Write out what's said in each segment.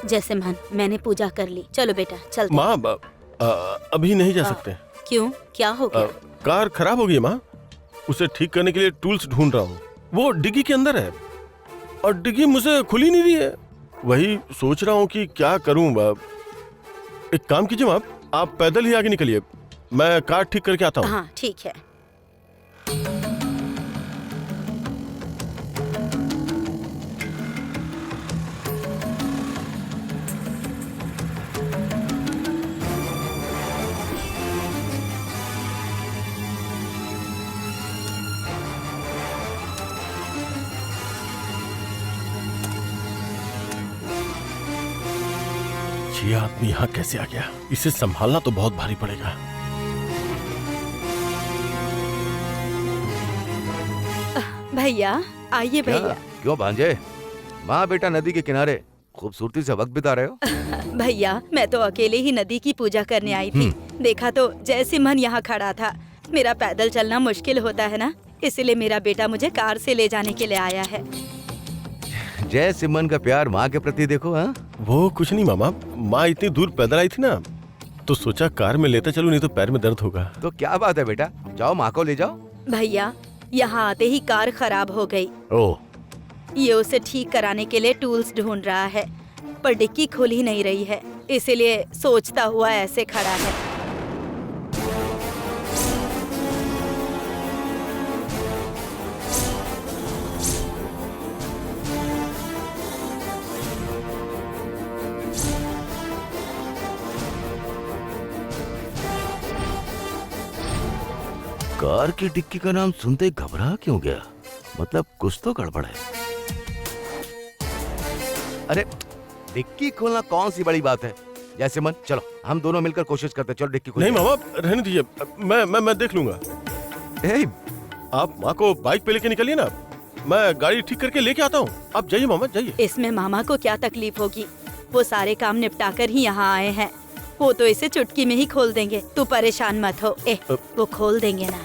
जैसे मन, मैंने पूजा कर ली। चलो बेटा चलते। माँ अभी नहीं जा सकते। क्यों, क्या हो गया? कार खराब हो गई है माँ, उसे ठीक करने के लिए टूल्स ढूंढ रहा हूँ। वो डिग्गी के अंदर है और डिग्गी मुझे खुल ही नहीं रही है। वही सोच रहा हूँ कि क्या करूँ। एक काम कीजिए माँ, आप पैदल ही आगे निकलिए, मैं कार ठीक करके आता हूँ। हाँ ठीक है। ये आदमी यहाँ कैसे आ गया? इसे संभालना तो बहुत भारी पड़ेगा। भैया आइए भैया। क्यों भांजे, माँ बेटा नदी के किनारे खूबसूरती से वक्त बिता रहे हो? भैया मैं तो अकेले ही नदी की पूजा करने आई थी। देखा तो जैसे मन यहाँ खड़ा था। मेरा पैदल चलना मुश्किल होता है ना, इसलिए मेरा बेटा मुझे कार से ले जाने के लिए आया है। जय सिमन का प्यार माँ के प्रति देखो। हाँ, वो कुछ नहीं मामा, माँ इतनी दूर पैदल आई थी ना, तो सोचा कार में लेते चलूं, नहीं तो पैर में दर्द होगा। तो क्या बात है बेटा, जाओ माँ को ले जाओ। भैया यहाँ आते ही कार खराब हो गई। ओह, ये उसे ठीक कराने के लिए टूल्स ढूंढ रहा है, पर डिक्की खुल ही नहीं रही है, इसीलिए सोचता हुआ ऐसे खड़ा है। कार की डिक्की का नाम सुनते ही घबरा क्यों गया? मतलब कुछ तो गड़बड़ है। अरे डिक्की खोलना कौन सी बड़ी बात है? जैसे मन, चलो हम दोनों मिलकर कोशिश करते। चलो डिक्की खोल। नहीं मामा रहने दीजिए, मैं देख लूंगा। आप माँ को बाइक पे लेके निकलिए ना, मैं गाड़ी ठीक करके लेके आता हूँ। आप जाइए मामा, जाइए। इसमें मामा को क्या तकलीफ होगी, वो सारे काम निपटा कर ही यहाँ आए हैं। वो तो इसे चुटकी में ही खोल देंगे, तू परेशान मत हो। वो खोल देंगे ना।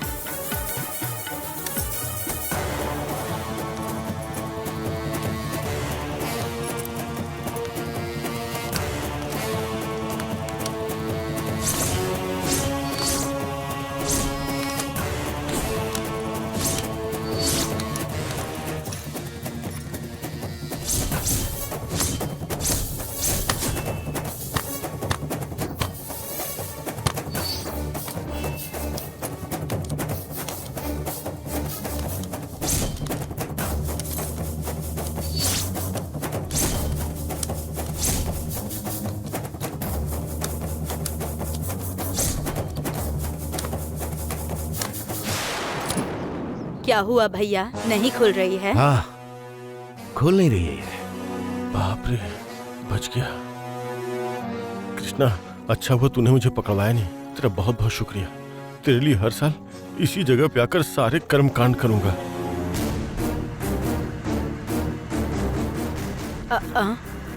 क्या हुआ भैया, नहीं खुल रही है? हाँ, खुल नहीं रही है। बाप रे, बच गया। कृष्णा, अच्छा हुआ तूने मुझे पकड़वाया नहीं। तेरा बहुत बहुत शुक्रिया। तेरे लिए हर साल इसी जगह पे आकर सारे कर्म कांड करूंगा।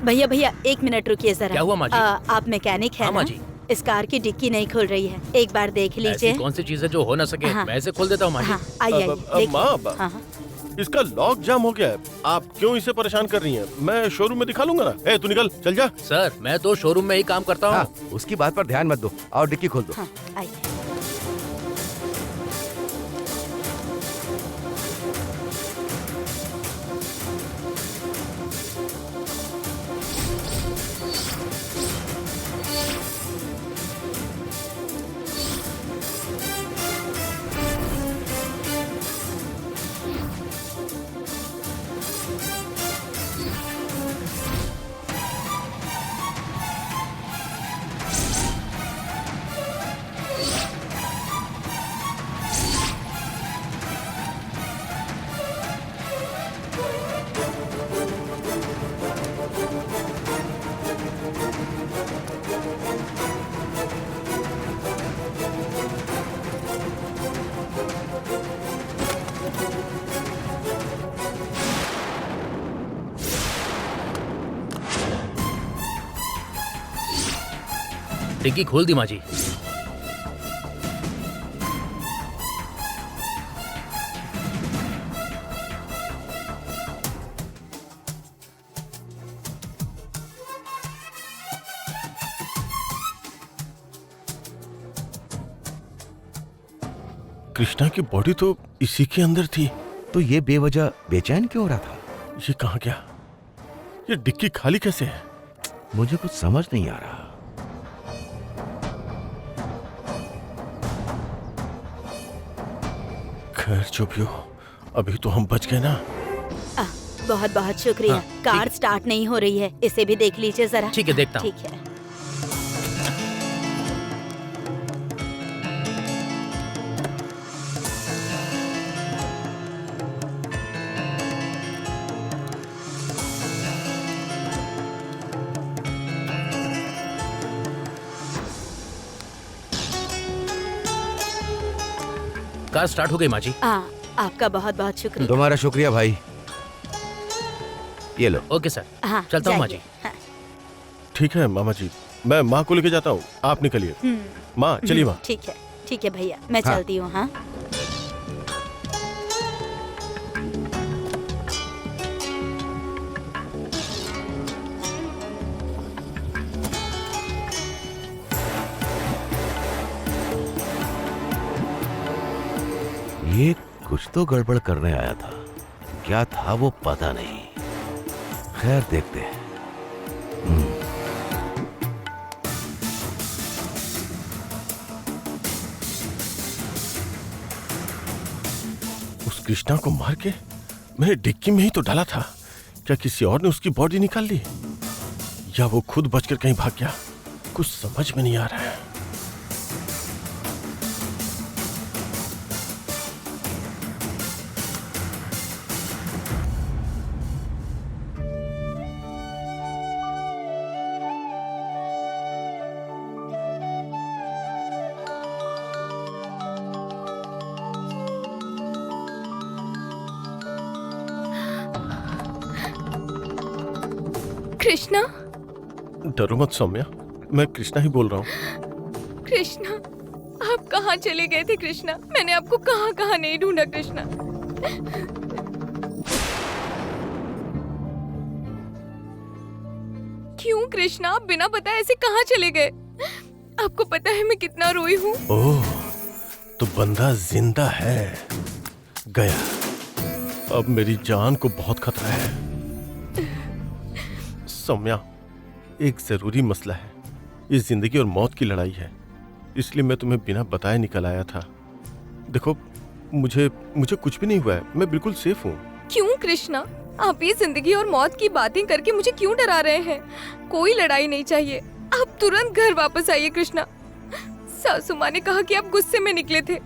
भैया भैया एक मिनट रुकिए जरा। क्या हुआ माँ जी? आप मैकेनिक है हाँ माँ ना? जी। इस कार की डिक्की नहीं खुल रही है, एक बार देख लीजिए। ऐसी कौन सी चीज है जो हो ना सके? हाँ। मैं ऐसे खोल देता हूँ माँ जी। हाँ, आइए आइए। माँ, हाँ हाँ। इसका लॉक जाम हो गया है। आप क्यों इसे परेशान कर रही हैं? मैं शोरूम में दिखा लूंगा ना। तू निकल, चल जा। सर मैं तो शोरूम में ही काम करता हूँ। हाँ, उसकी बात पर ध्यान मत दो और डिक्की खोल दो। हाँ आइए। डिग्गी खोल दी माँ जी। कृष्णा की बॉडी तो इसी के अंदर थी। तो ये बेवजह बेचैन क्यों हो रहा था? ये कहाँ गया? ये डिक्की खाली कैसे है? मुझे कुछ समझ नहीं आ रहा। खैर जो भी हो, अभी तो हम बच गए ना। बहुत बहुत शुक्रिया। हाँ, कार ठीक है। स्टार्ट नहीं हो रही है, इसे भी देख लीजिए जरा। ठीक है, देखता हूँ। ठीक है। कार स्टार्ट हो गई माँ जी। आपका बहुत बहुत शुक्रिया। तुम्हारा शुक्रिया भाई। ये लो। ओके सर, हाँ, चलता हूँ माँ जी। जाइए। हाँ। ठीक है मामा जी, मैं माँ को लेके जाता हूँ, आप निकलिए। माँ चलिए माँ। ठीक है भैया, मैं हाँ। चलती हूँ। हाँ। ये कुछ तो गड़बड़ करने आया था, क्या था वो पता नहीं। खैर देखते हैं। उस कृष्णा को मार के मैंने डिक्की में ही तो डाला था। क्या किसी और ने उसकी बॉडी निकाल ली, या वो खुद बचकर कहीं भाग गया? कुछ समझ में नहीं आ रहा है। कृष्णा, डरो मत सौम्या, मैं कृष्णा ही बोल रहा हूँ। कृष्णा, आप कहाँ चले गए थे कृष्णा? मैंने आपको कहाँ कहाँ नहीं ढूंढा कृष्णा। क्यों कृष्णा, आप बिना बताए ऐसे कहाँ चले गए? आपको पता है मैं कितना रोई हूँ। ओह, तो बंदा जिंदा है। गया। अब मेरी जान को बहुत खतरा है। सौम्या, एक जरूरी मसला है। ये जिंदगी और मौत की लड़ाई है, इसलिए मैं तुम्हें बिना बताए निकल आया था। देखो, मुझे कुछ भी नहीं हुआ है, मैं बिल्कुल सेफ हूँ। क्यों कृष्णा, आप ये जिंदगी और मौत की बातें करके मुझे क्यों डरा रहे हैं? कोई लड़ाई नहीं चाहिए, आप तुरंत घर वापस आइए कृष्णा। सासू माँ ने कहा कि आप गुस्से में निकले थे।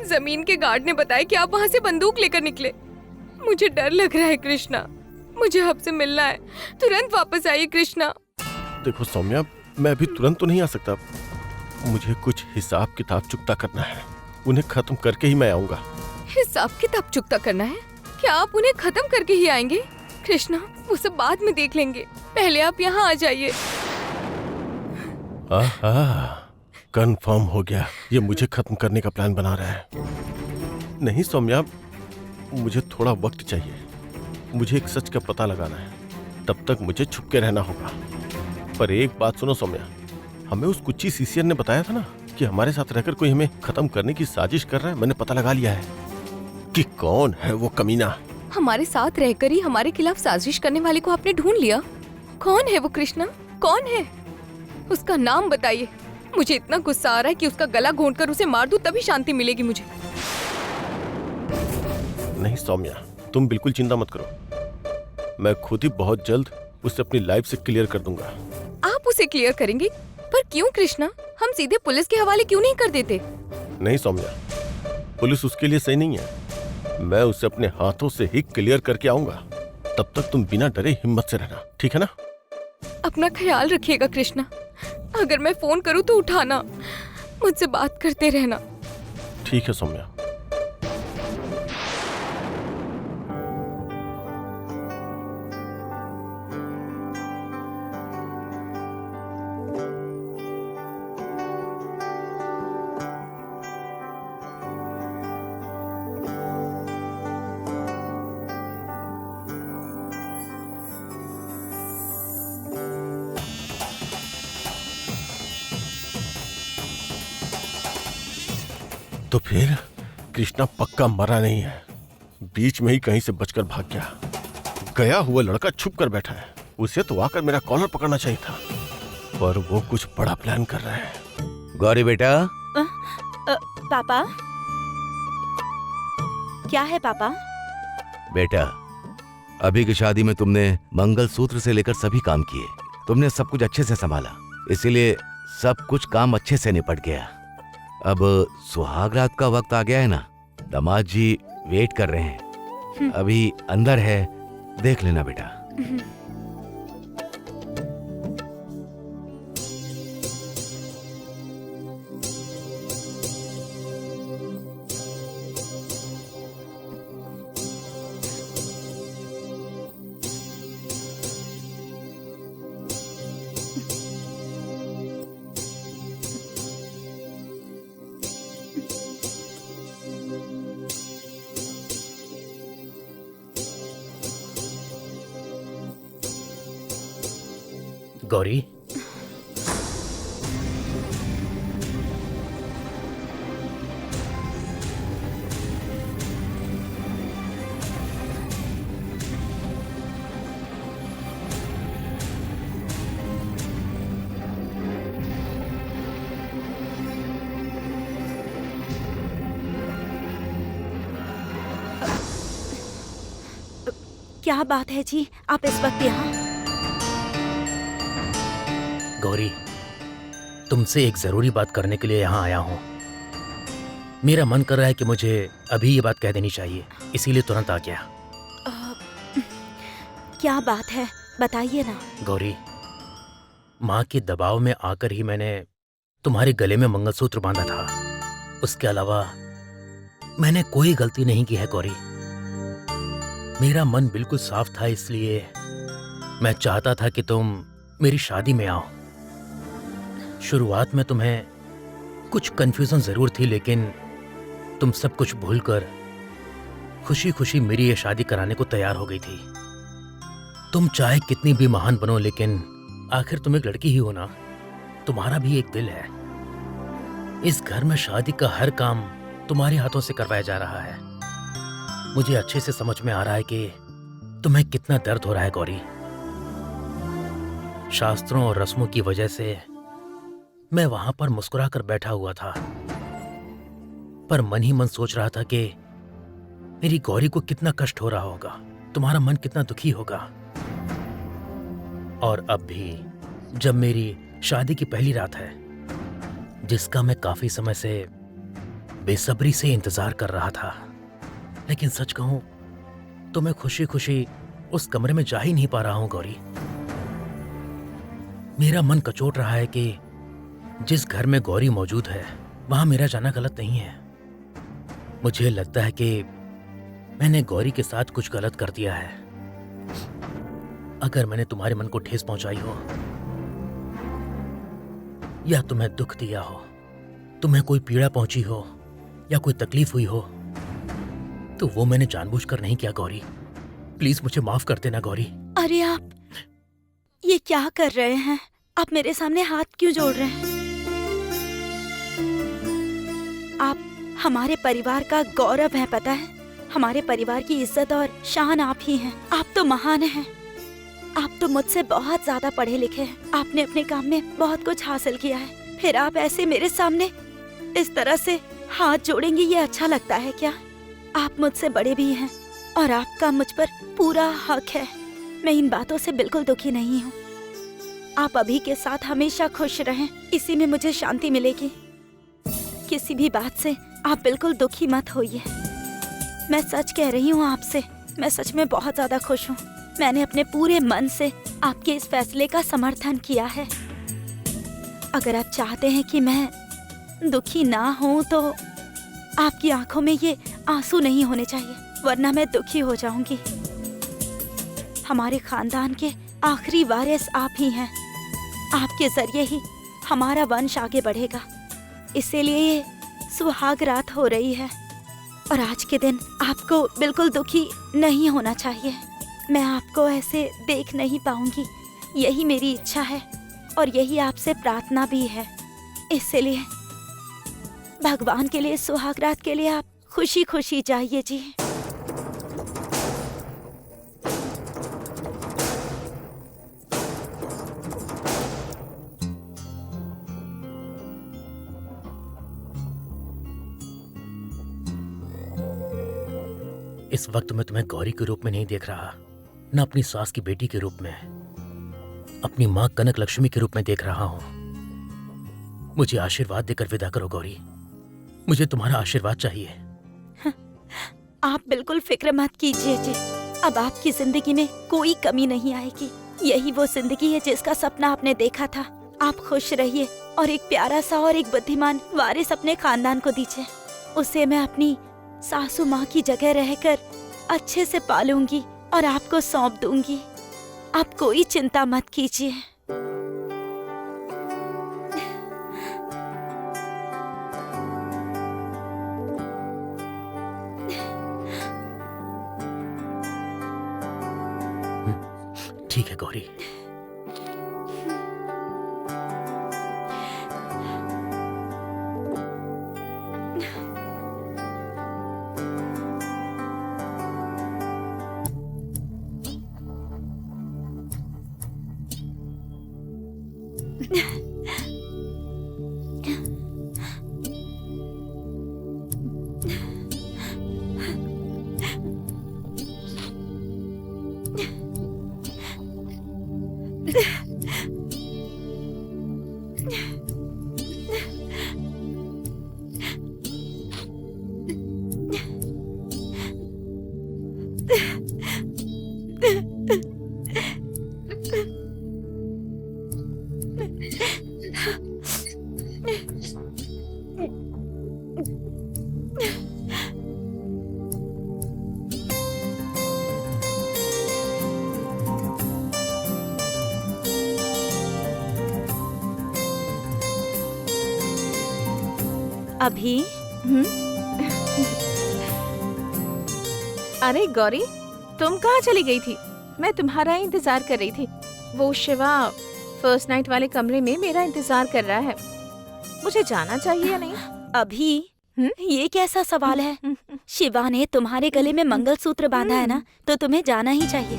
जमीन के गार्ड ने बताया कि आप वहाँ से बंदूक लेकर निकले। मुझे डर लग रहा है कृष्णा, मुझे आपसे मिलना है। तुरंत वापस आइए कृष्णा। देखो सौम्या, मैं अभी तुरंत तो नहीं आ सकता। मुझे कुछ हिसाब किताब चुकता करना है, उन्हें खत्म करके ही मैं आऊंगा। हिसाब किताब चुकता करना है? क्या आप उन्हें खत्म करके ही आएंगे? कृष्णा, वो सब बाद में देख लेंगे, पहले आप यहाँ आ जाइए। कंफर्म हो गया, ये मुझे खत्म करने का प्लान बना रहा है। नहीं सौम्या, मुझे थोड़ा वक्त चाहिए। मुझे एक सच का पता लगाना है, तब तक मुझे छुप के रहना होगा। पर एक बात सुनो सौम्या, हमें उस कुच्ची सीसीयर ने बताया था ना कि हमारे साथ रहकर कोई हमें खत्म करने की साजिश कर रहा है। मैंने पता लगा लिया है कि कौन है वो कमीना। हमारे साथ रहकर ही हमारे खिलाफ साजिश करने वाले को आपने ढूंढ लिया? कौन है वो कृष्णा, कौन है? उसका नाम बताइए। मुझे इतना गुस्सा आ रहा है कि उसका गला घोंटकर उसे मार दूं, तभी शांति मिलेगी मुझे। नहीं सौम्या, तुम बिल्कुल चिंता मत करो, मैं खुद ही बहुत जल्द उसे अपनी लाइफ से क्लियर कर दूंगा। आप उसे क्लियर करेंगे? पर क्यों कृष्णा, हम सीधे पुलिस के हवाले क्यों नहीं कर देते? नहीं सौम्या, पुलिस उसके लिए सही नहीं है। मैं उसे अपने हाथों से ही क्लियर करके आऊंगा। तब तक तुम बिना डरे हिम्मत से रहना, ठीक है ना? अपना ख्याल रखिएगा कृष्णा। अगर मैं फोन करूं तो उठाना, मुझसे बात करते रहना। ठीक है सौम्या। तो फिर कृष्णा पक्का मरा नहीं है, बीच में ही कहीं से बचकर भाग गया। गया हुआ लड़का छुप कर बैठा है, उसे तो आकर मेरा कॉलर पकड़ना चाहिए था, पर वो कुछ बड़ा प्लान कर रहा है। गौरी बेटा, पापा, क्या है पापा? बेटा अभी की शादी में तुमने मंगलसूत्र से लेकर सभी काम किए, तुमने सब कुछ अच्छे से संभाला, इसीलिए सब कुछ काम अच्छे से निपट गया। अब सुहाग रात का वक्त आ गया है ना, दामाद जी वेट कर रहे हैं, अभी अंदर है, देख लेना बेटा। गौरी, क्या बात है जी, आप इस वक्त यहाँ? गौरी, तुमसे एक जरूरी बात करने के लिए यहाँ आया हूँ। मेरा मन कर रहा है कि मुझे अभी ये बात कह देनी चाहिए, इसीलिए तुरंत आ गया। क्या बात है, बताइए ना। गौरी, माँ के दबाव में आकर ही मैंने तुम्हारे गले में मंगलसूत्र बांधा था, उसके अलावा मैंने कोई गलती नहीं की है गौरी। मेरा मन बिल्कुल साफ था, इसलिए मैं चाहता था कि तुम मेरी शादी में आओ। शुरुआत में तुम्हें कुछ कंफ्यूजन जरूर थी, लेकिन तुम सब कुछ भूलकर खुशी खुशी मेरी ये शादी कराने को तैयार हो गई थी। तुम चाहे कितनी भी महान बनो, लेकिन आखिर तुम एक लड़की ही हो ना, तुम्हारा भी एक दिल है। इस घर में शादी का हर काम तुम्हारे हाथों से करवाया जा रहा है। मुझे अच्छे से समझ में आ रहा है कि तुम्हें कितना दर्द हो रहा है गौरी। शास्त्रों और रस्मों की वजह से मैं वहां पर मुस्कुरा कर बैठा हुआ था, पर मन ही मन सोच रहा था कि मेरी गौरी को कितना कष्ट हो रहा होगा, तुम्हारा मन कितना दुखी होगा। और अब भी जब मेरी शादी की पहली रात है, जिसका मैं काफी समय से बेसब्री से इंतजार कर रहा था, लेकिन सच कहूं तो मैं खुशी खुशी उस कमरे में जा ही नहीं पा रहा हूं गौरी। मेरा मन कचोट रहा है कि जिस घर में गौरी मौजूद है वहां मेरा जाना गलत नहीं है। मुझे लगता है कि मैंने गौरी के साथ कुछ गलत कर दिया है। अगर मैंने तुम्हारे मन को ठेस पहुंचाई हो या तुम्हें दुख दिया हो, तुम्हें कोई पीड़ा पहुंची हो या कोई तकलीफ हुई हो, तो वो मैंने जानबूझकर नहीं किया गौरी। प्लीज मुझे माफ कर देना गौरी। अरे आप ये क्या कर रहे हैं? आप मेरे सामने हाथ क्यों जोड़ रहे हैं? आप हमारे परिवार का गौरव हैं, पता है? हमारे परिवार की इज्जत और शान आप ही हैं। आप तो महान हैं। आप तो मुझसे बहुत ज्यादा पढ़े लिखे हैं। आपने अपने काम में बहुत कुछ हासिल किया है, फिर आप ऐसे मेरे सामने इस तरह से हाथ जोड़ेंगे, ये अच्छा लगता है क्या? आप मुझसे बड़े भी हैं और आपका मुझ पर पूरा हक है। मैं इन बातों से बिल्कुल दुखी नहीं हूँ। आप अभी के साथ हमेशा खुश रहें, इसी में मुझे शांति मिलेगी। किसी भी बात से आप बिल्कुल दुखी मत होइए। मैं सच कह रही हूँ आपसे, मैं सच में बहुत ज्यादा खुश हूँ। मैंने अपने पूरे मन से आपके इस फैसले का समर्थन किया है। अगर आप चाहते हैं कि मैं दुखी ना हूँ तो आपकी आंखों में ये आंसू नहीं होने चाहिए, वरना मैं दुखी हो जाऊंगी। हमारे खानदान के आखिरी वारिस आप ही हैं। आपके जरिए ही हमारा वंश आगे बढ़ेगा। इसीलिए ये सुहाग रात हो रही है और आज के दिन आपको बिल्कुल दुखी नहीं होना चाहिए। मैं आपको ऐसे देख नहीं पाऊंगी, यही मेरी इच्छा है और यही आपसे प्रार्थना भी है। इसलिए भगवान के लिए सुहाग रात के लिए आप खुशी खुशी जाइए जी। इस वक्त मैं तुम्हें गौरी के रूप में नहीं देख रहा, न अपनी सास की बेटी के रूप में, अपनी माँ कनक लक्ष्मी के रूप में देख रहा हूँ। मुझे आशीर्वाद देकर विदा करो गौरी, मुझे तुम्हारा आशीर्वाद चाहिए। आप बिल्कुल फिक्र मत कीजिए जी, अब आपकी जिंदगी में कोई कमी नहीं आएगी। यही वो जिंदगी है जिसका सपना आपने देखा था। आप खुश रहिए और एक प्यारा सा और एक बुद्धिमान वारिस अपने खानदान को दीजिए। उसे मैं अपनी सासू माँ की जगह रहकर अच्छे से पालूंगी और आपको सौंप दूंगी। आप कोई चिंता मत कीजिए। ठीक है गौरी। अभी अरे गौरी, तुम कहाँ चली गई थी? मैं तुम्हारा ही इंतजार कर रही थी। वो शिवा फर्स्ट नाइट वाले कमरे में मेरा इंतजार कर रहा है। मुझे जाना चाहिए या नहीं? अभी ये कैसा सवाल है? शिवा ने तुम्हारे गले में मंगलसूत्र बांधा है ना, तो तुम्हें जाना ही चाहिए।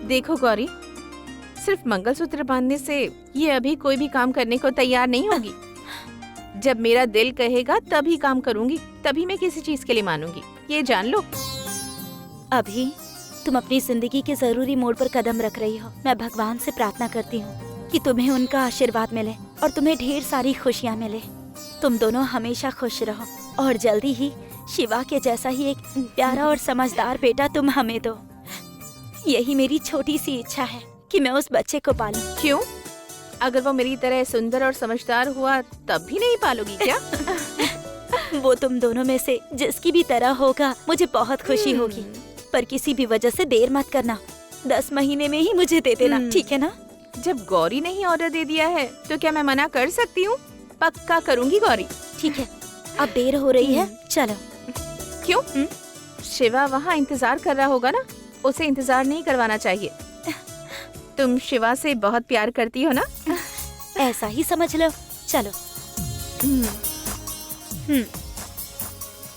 देखो गौरी, सिर्फ मंगलसूत्र बांधने से ये अभी कोई भी काम करने को तैयार नहीं होगी। जब मेरा दिल कहेगा तभी काम करूंगी, तभी मैं किसी चीज के लिए मानूंगी, ये जान लो। अभी तुम अपनी जिंदगी के जरूरी मोड़ पर कदम रख रही हो। मैं भगवान से प्रार्थना करती हूँ कि तुम्हें उनका आशीर्वाद मिले और तुम्हें ढेर सारी खुशियाँ मिले। तुम दोनों हमेशा खुश रहो और जल्दी ही शिवा के जैसा ही एक प्यारा और समझदार बेटा तुम हमें दो। यही मेरी छोटी सी इच्छा है कि मैं उस बच्चे को पालूं। क्यों? अगर वो मेरी तरह सुंदर और समझदार हुआ तब भी नहीं पालोगी क्या? वो तुम दोनों में से जिसकी भी तरह होगा मुझे बहुत खुशी होगी, पर किसी भी वजह से देर मत करना। 10 महीने में ही मुझे दे देना, ठीक है ना? जब गौरी ने ही ऑर्डर दे दिया है तो क्या मैं मना कर सकती हूँ? पक्का करूंगी गौरी। ठीक है, अब देर हो रही है, चलो। क्यों? शिवा वहाँ इंतजार कर रहा होगा ना, उसे इंतजार नहीं करवाना चाहिए। तुम शिवा से बहुत प्यार करती हो ना? ऐसा ही समझ लो। चलो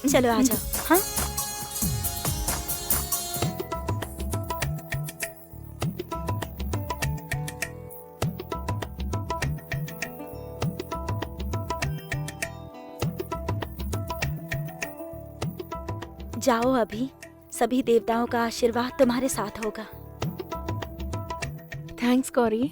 चलो आ जाओ। हाँ, जाओ अभी। सभी देवताओं का आशीर्वाद तुम्हारे साथ होगा। थैंक्स गौरी।